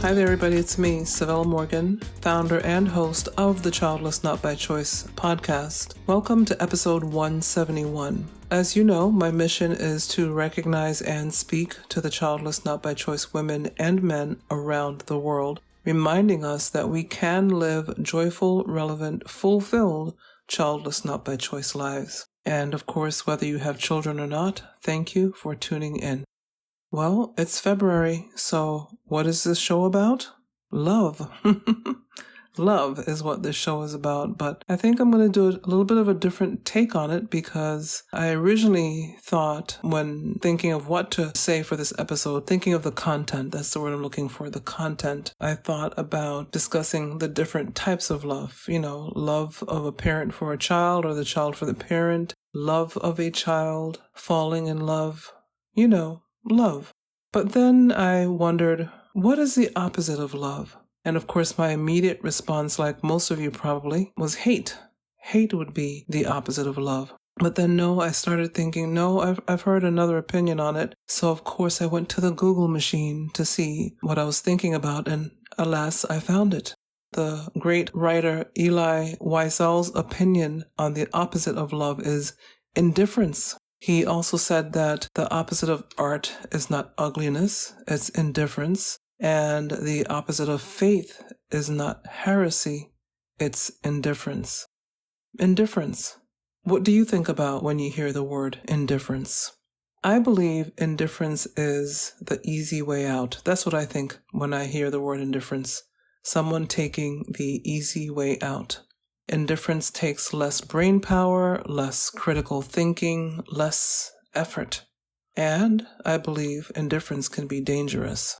Hi there, everybody. It's me, Civilla Morgan, founder and host of the Childless Not by Choice podcast. Welcome to episode 171. As you know, my mission is to recognize and speak to the childless not by choice women and men around the world, reminding us that we can live joyful, relevant, fulfilled, childless not by choice lives. And of course, whether you have children or not, thank you for tuning in. Well, it's February, so what is this show about? Love. Love is what this show is about, but I think I'm going to do a little bit of a different take on it because I originally thought, when thinking of what to say for this episode, thinking of the content, that's the word I'm looking for, the content, I thought about discussing the different types of love. You know, love of a parent for a child or the child for the parent, love of a child, falling in love, you know, love. But then I wondered, what is the opposite of love? And of course, my immediate response, like most of you probably, was hate. Hate would be the opposite of love. But then no, I started thinking, no, I've heard another opinion on it. So of course I went to the Google machine to see what I was thinking about, and alas, I found it. The great writer Elie Weisel's opinion on the opposite of love is indifference. He also said that the opposite of art is not ugliness, it's indifference. And the opposite of faith is not heresy, it's indifference. Indifference. What do you think about when you hear the word indifference? I believe indifference is the easy way out. That's what I think when I hear the word indifference. Someone taking the easy way out. Indifference takes less brain power, less critical thinking, less effort. And I believe indifference can be dangerous.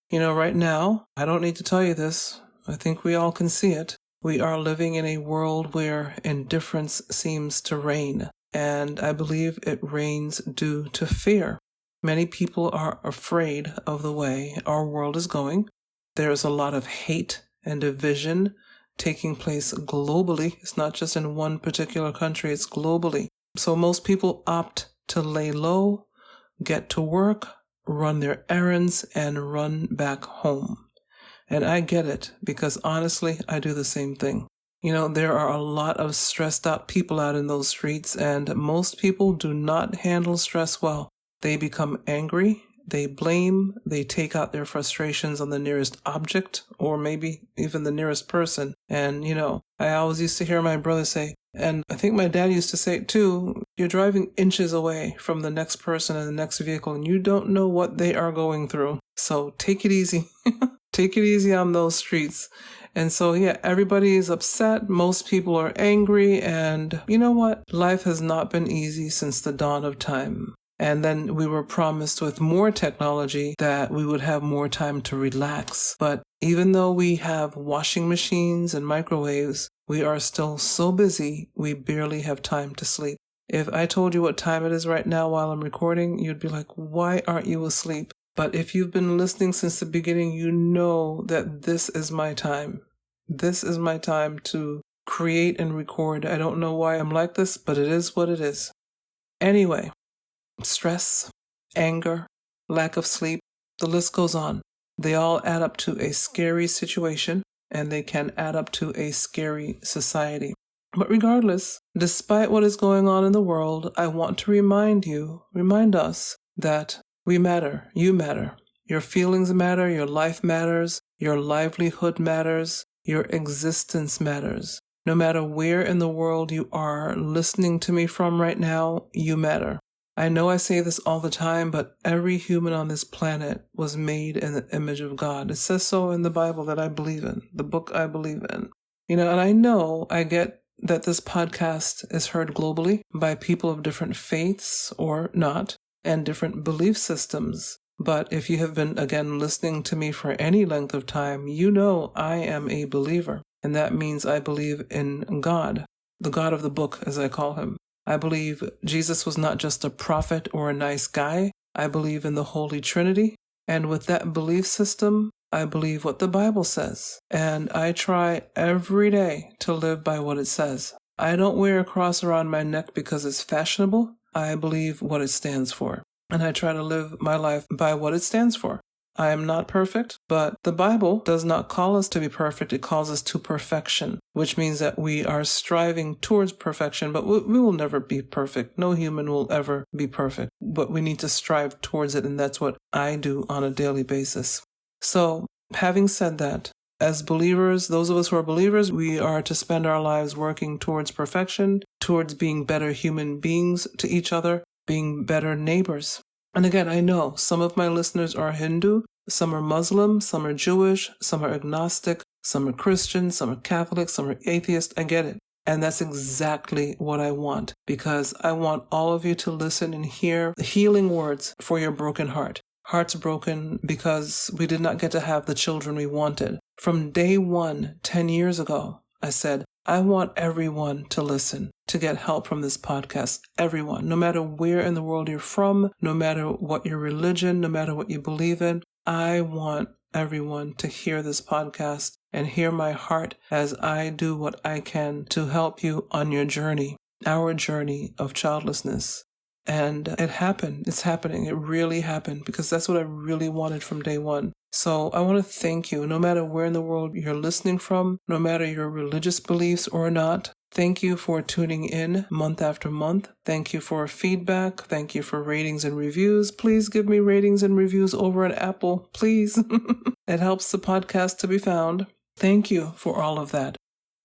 You know, right now, I don't need to tell you this, I think we all can see it. We are living in a world where indifference seems to reign, and I believe it reigns due to fear. Many people are afraid of the way our world is going. There is a lot of hate and division taking place globally. It's not just in one particular country, it's globally. So most people opt to lay low, get to work, run their errands, and run back home. And I get it, because honestly, I do the same thing. You know, there are a lot of stressed out people out in those streets, and most people do not handle stress well. They become angry, they blame, they take out their frustrations on the nearest object, or maybe even the nearest person. And, you know, I always used to hear my brother say, and I think my dad used to say it too, you're driving inches away from the next person in the next vehicle, and you don't know what they are going through. So take it easy. Take it easy on those streets. And so, yeah, everybody is upset. Most people are angry. And you know what? Life has not been easy since the dawn of time. And then we were promised with more technology that we would have more time to relax. But even though we have washing machines and microwaves, we are still so busy, we barely have time to sleep. If I told you what time it is right now while I'm recording, you'd be like, why aren't you asleep? But if you've been listening since the beginning, you know that this is my time. This is my time to create and record. I don't know why I'm like this, but it is what it is. Anyway. Stress, anger, lack of sleep, the list goes on. They all add up to a scary situation, and they can add up to a scary society. But regardless, despite what is going on in the world, I want to remind us that we matter, you matter. Your feelings matter, your life matters, your livelihood matters, your existence matters. No matter where in the world you are listening to me from right now, you matter. I know I say this all the time, but every human on this planet was made in the image of God. It says so in the Bible that I believe in, the book I believe in. You know, and I get that this podcast is heard globally by people of different faiths or not, and different belief systems. But if you have been, again, listening to me for any length of time, you know I am a believer. And that means I believe in God, the God of the book, as I call him. I believe Jesus was not just a prophet or a nice guy. I believe in the Holy Trinity. And with that belief system, I believe what the Bible says. And I try every day to live by what it says. I don't wear a cross around my neck because it's fashionable. I believe what it stands for. And I try to live my life by what it stands for. I am not perfect, but the Bible does not call us to be perfect. It calls us to perfection, which means that we are striving towards perfection, but we will never be perfect. No human will ever be perfect, but we need to strive towards it, and that's what I do on a daily basis. So, having said that, as believers, those of us who are believers, we are to spend our lives working towards perfection, towards being better human beings to each other, being better neighbors. And again, I know some of my listeners are Hindu, some are Muslim, some are Jewish, some are agnostic, some are Christian, some are Catholic, some are atheist. I get it. And that's exactly what I want, because I want all of you to listen and hear the healing words for your broken heart. Hearts broken because we did not get to have the children we wanted. From day one, 10 years ago, I said, I want everyone to listen, to get help from this podcast. Everyone, no matter where in the world you're from, no matter what your religion, no matter what you believe in, I want everyone to hear this podcast and hear my heart as I do what I can to help you on your journey, our journey of childlessness. And it happened. It's happening. It really happened, because that's what I really wanted from day one. So I want to thank you, no matter where in the world you're listening from, no matter your religious beliefs or not. Thank you for tuning in month after month. Thank you for feedback. Thank you for ratings and reviews. Please give me ratings and reviews over at Apple, please. It helps the podcast to be found. Thank you for all of that.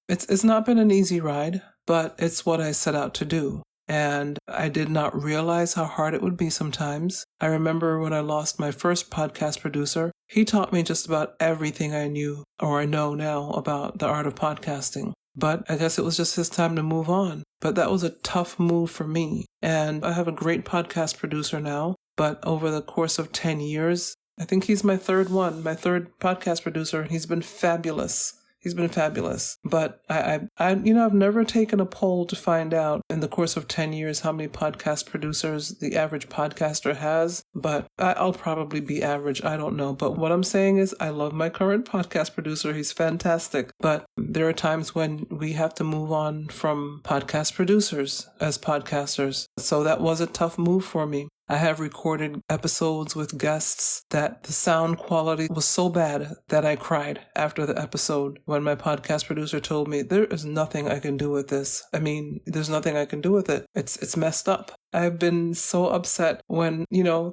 It's not been an easy ride, but it's what I set out to do. And I did not realize how hard it would be sometimes. I remember when I lost my first podcast producer, he taught me just about everything I knew or I know now about the art of podcasting. But I guess it was just his time to move on. But that was a tough move for me. And I have a great podcast producer now. But over the course of 10 years, I think he's my third podcast producer. He's been fabulous. He's been fabulous. But I've never taken a poll to find out in the course of 10 years how many podcast producers the average podcaster has. But I'll probably be average. I don't know. But what I'm saying is I love my current podcast producer. He's fantastic. But there are times when we have to move on from podcast producers as podcasters. So that was a tough move for me. I have recorded episodes with guests that the sound quality was so bad that I cried after the episode when my podcast producer told me, there is nothing I can do with this. I mean, there's nothing I can do with it. It's messed up. I've been so upset when,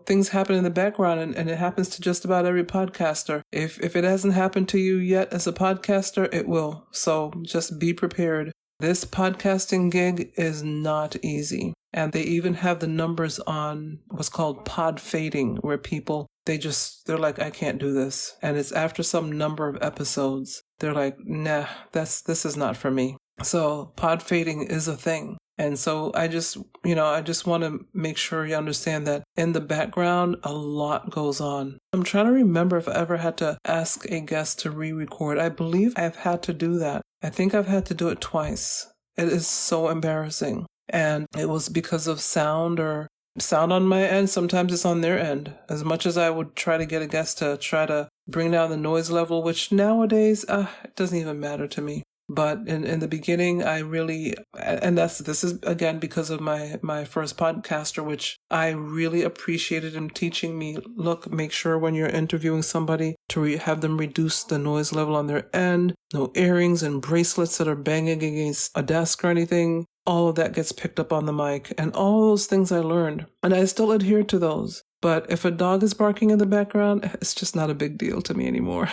things happen in the background and it happens to just about every podcaster. If it hasn't happened to you yet as a podcaster, it will. So just be prepared. This podcasting gig is not easy. And they even have the numbers on what's called pod fading, where people, they're like, I can't do this. And it's after some number of episodes, they're like, nah, this is not for me. So pod fading is a thing. And so I just want to make sure you understand that in the background, a lot goes on. I'm trying to remember if I ever had to ask a guest to re-record. I believe I've had to do that. I think I've had to do it twice. It is so embarrassing. And it was because of sound on my end. Sometimes it's on their end. As much as I would try to get a guest to try to bring down the noise level, which nowadays, it doesn't even matter to me. But in the beginning, I really, and this is again because of my first podcaster, which I really appreciated him teaching me, look, make sure when you're interviewing somebody to have them reduce the noise level on their end, no earrings and bracelets that are banging against a desk or anything. All of that gets picked up on the mic, and all those things I learned, and I still adhere to those. But if a dog is barking in the background, it's just not a big deal to me anymore.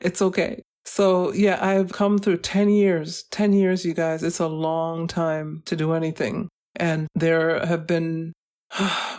It's okay. So yeah, I've come through 10 years. 10 years, you guys. It's a long time to do anything. And there have been,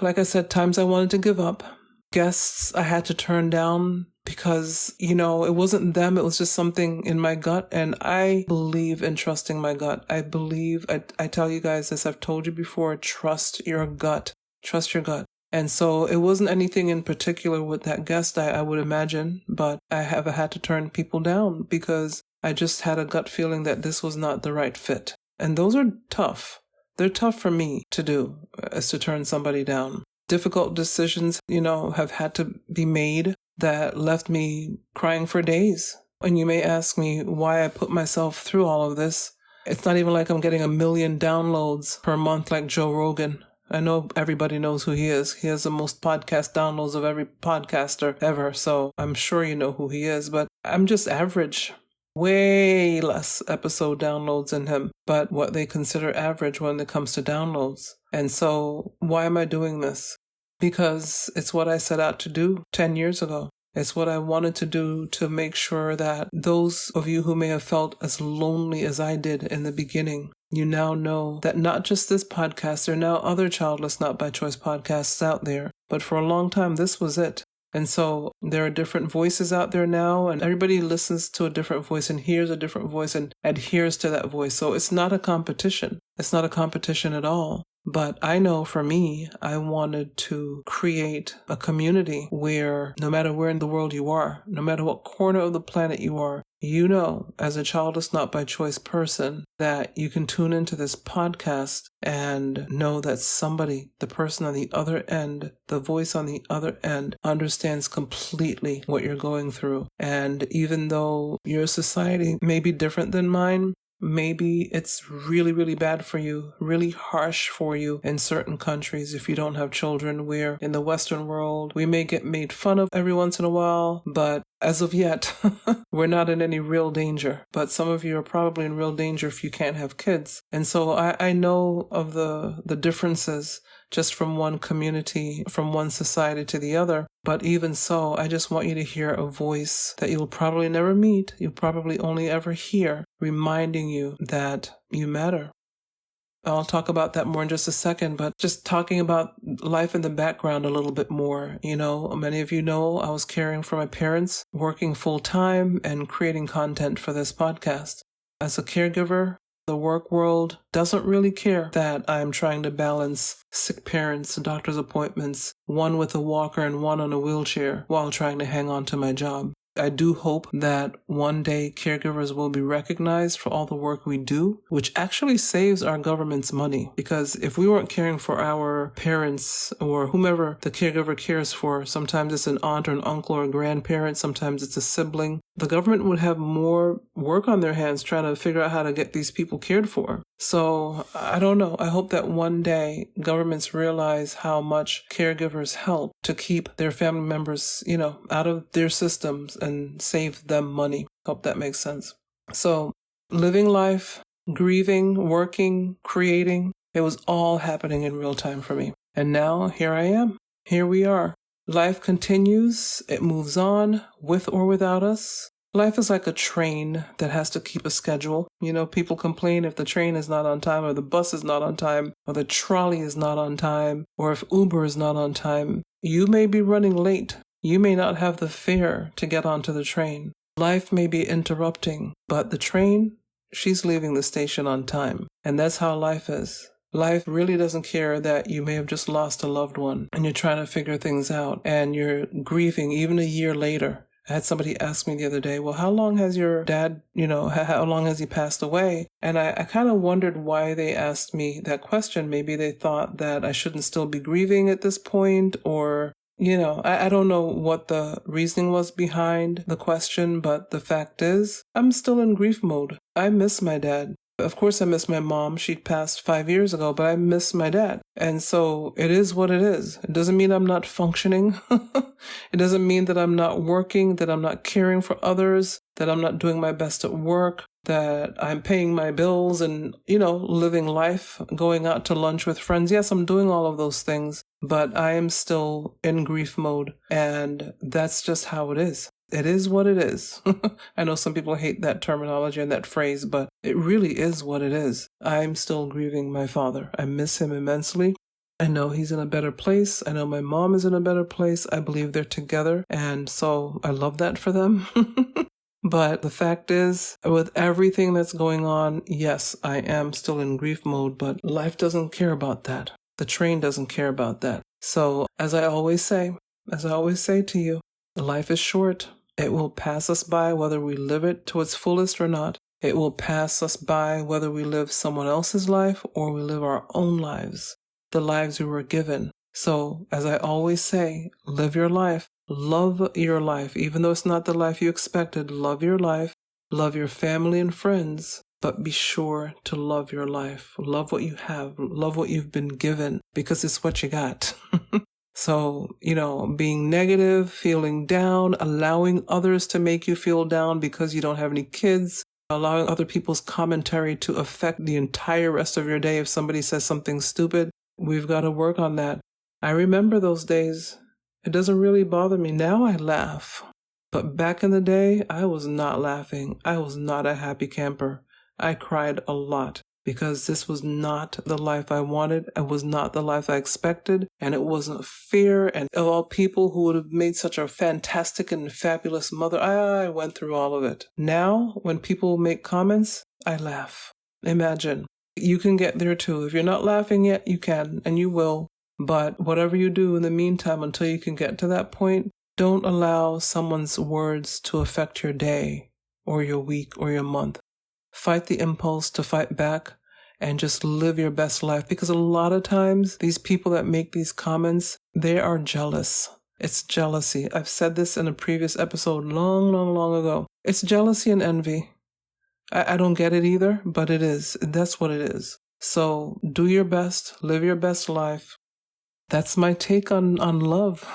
like I said, times I wanted to give up. Guests I had to turn down because, it wasn't them. It was just something in my gut. And I believe in trusting my gut. I tell you guys this, I've told you before, trust your gut. Trust your gut. And so it wasn't anything in particular with that guest, I would imagine, but I have had to turn people down because I just had a gut feeling that this was not the right fit. And those are tough. They're tough for me to do, is to turn somebody down. Difficult decisions, have had to be made that left me crying for days. And you may ask me why I put myself through all of this. It's not even like I'm getting 1 million downloads per month like Joe Rogan. I know everybody knows who he is. He has the most podcast downloads of every podcaster ever, so I'm sure you know who he is, but I'm just average. Way less episode downloads than him, but what they consider average when it comes to downloads. And so why am I doing this? Because it's what I set out to do 10 years ago. It's what I wanted to do to make sure that those of you who may have felt as lonely as I did in the beginning, you now know that not just this podcast, there are now other Childless Not By Choice podcasts out there, but for a long time this was it. And so there are different voices out there now, and everybody listens to a different voice and hears a different voice and adheres to that voice. So it's not a competition. It's not a competition at all. But I know for me, I wanted to create a community where no matter where in the world you are, no matter what corner of the planet you are, you know, as a Childless Not By Choice person, that you can tune into this podcast and know that somebody, the person on the other end, the voice on the other end, understands completely what you're going through. And even though your society may be different than mine, maybe it's really, really bad for you, really harsh for you in certain countries if you don't have children, where in the Western world, we may get made fun of every once in a while, but as of yet, we're not in any real danger. But some of you are probably in real danger if you can't have kids. And so I know of the differences just from one community, from one society to the other. But even so, I just want you to hear a voice that you'll probably never meet, you'll probably only ever hear, reminding you that you matter. I'll talk about that more in just a second, but just talking about life in the background a little bit more. You know, many of you know I was caring for my parents, working full time and creating content for this podcast. As a caregiver, the work world doesn't really care that I'm trying to balance sick parents, doctor's appointments, one with a walker and one on a wheelchair, while trying to hang on to my job. I do hope that one day caregivers will be recognized for all the work we do, which actually saves our government's money. Because if we weren't caring for our parents or whomever the caregiver cares for, sometimes it's an aunt or an uncle or a grandparent, sometimes it's a sibling, the government would have more work on their hands trying to figure out how to get these people cared for. So I don't know. I hope that one day governments realize how much caregivers help to keep their family members, you know, out of their systems and save them money. Hope that makes sense. So living life, grieving, working, creating, it was all happening in real time for me. And now here I am. Here we are. Life continues. It moves on with or without us. Life is like a train that has to keep a schedule. You know, people complain if the train is not on time or the bus is not on time or the trolley is not on time or if Uber is not on time. You may be running late. You may not have the fare to get onto the train. Life may be interrupting, but the train, she's leaving the station on time. And that's how life is. Life really doesn't care that you may have just lost a loved one and you're trying to figure things out and you're grieving even a year later. I had somebody ask me the other day, well, how long has your dad, how long has he passed away? And I kind of wondered why they asked me that question. Maybe they thought that I shouldn't still be grieving at this point, or, I don't know what the reasoning was behind the question, but the fact is, I'm still in grief mode. I miss my dad. Of course, I miss my mom. She passed 5 years ago, but I miss my dad. And so it is what it is. It doesn't mean I'm not functioning. It doesn't mean that I'm not working, that I'm not caring for others, that I'm not doing my best at work, that I'm paying my bills and, living life, going out to lunch with friends. Yes, I'm doing all of those things, but I am still in grief mode. And that's just how it is. It is what it is. I know some people hate that terminology and that phrase, but it really is what it is. I'm still grieving my father. I miss him immensely. I know he's in a better place. I know my mom is in a better place. I believe they're together. And so I love that for them. But the fact is, with everything that's going on, yes, I am still in grief mode, but life doesn't care about that. The train doesn't care about that. So as I always say to you, life is short. It will pass us by whether we live it to its fullest or not. It will pass us by whether we live someone else's life or we live our own lives, the lives we were given. So, as I always say, live your life. Love your life. Even though it's not the life you expected, love your life. Love your family and friends. but be sure to love your life. Love what you have. Love what you've been given, because it's what you got. So, being negative, feeling down, allowing others to make you feel down because you don't have any kids, allowing other people's commentary to affect the entire rest of your day if somebody says something stupid, we've got to work on that. I remember those days. It doesn't really bother me. Now I laugh. But back in the day, I was not laughing. I was not a happy camper. I cried a lot because this was not the life I wanted. It was not the life I expected. And it wasn't fair. And of all people who would have made such a fantastic and fabulous mother, I went through all of it. Now, when people make comments, I laugh. Imagine. You can get there too. If you're not laughing yet, you can, and you will. But whatever you do in the meantime until you can get to that point, don't allow someone's words to affect your day or your week or your month. Fight the impulse to fight back and just live your best life, because a lot of times these people that make these comments, they are jealous. It's jealousy. I've said this in a previous episode long ago. It's jealousy and envy. I don't get it either, but it is. That's what it is. So do your best, live your best life. That's my take on love.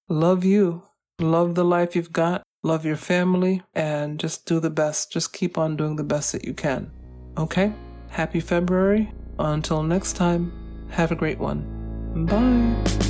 Love you. Love the life you've got. Love your family. And just do the best. Just keep on doing the best that you can. Okay? Happy February. Until next time, have a great one. Bye.